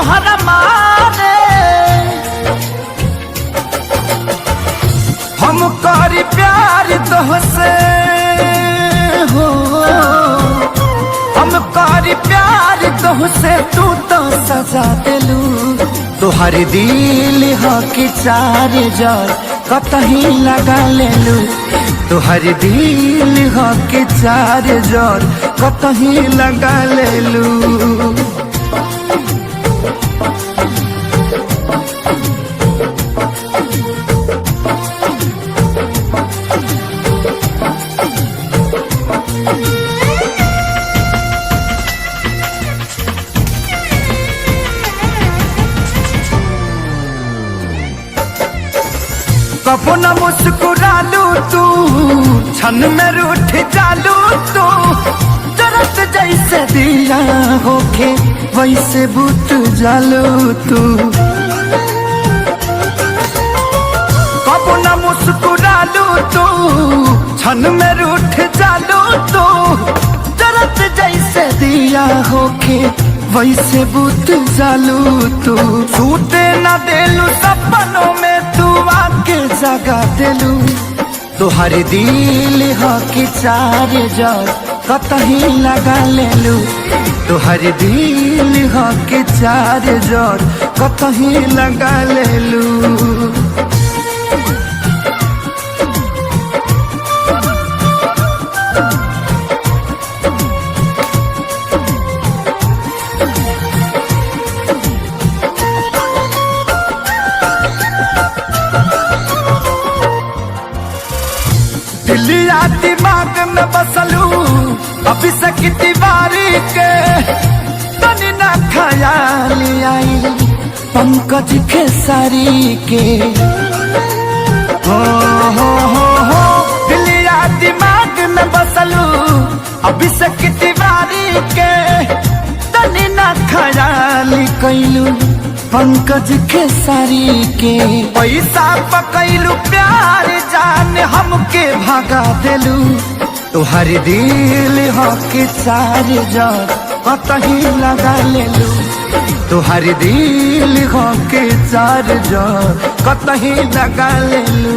तोहरा मारे हम करी प्यार तोहसे हो, हम करी प्यार तोहसे तू तो सजा देलू। तोहर दिल हो कि चार जार कतही लगा लेलू। तोहर दिल हो कि चार जार कतही लगा लेलू। कबो न मुस्कुरालू तू, क्षण में रूठ जालू तू। जरत जैसे दिया होके वैसे बुत जालू तू। कबो न मुस्कुरालू तू, क्षण में रूठ जालू तू। जरत जैसे दिया होके वैसे बुत जालू तू। छूटे न देलू सपनों में तू आके जगा देलू। तोहर दिल हो कि चार जार कतही लगा लेलू। तोहर दिल हो कि चार जार कतही लगा लेलू। दिलिया दिमाग में बसलू अभी से तिवारी के। तनी ना ख्याल आई पंकज खेसारी के। हो दिलिया दिमाग में बसलू अभी से तिवारी के। तनी ना ख्याल कैलू पंकज खेसारी के। पैसा पकैलू प्यार जान हमके भगा देलू। तोहर दिल हो कि चार जार कतही लगा लेलू। तोहर दिल हो कि चार जार कतही लगा लेलू।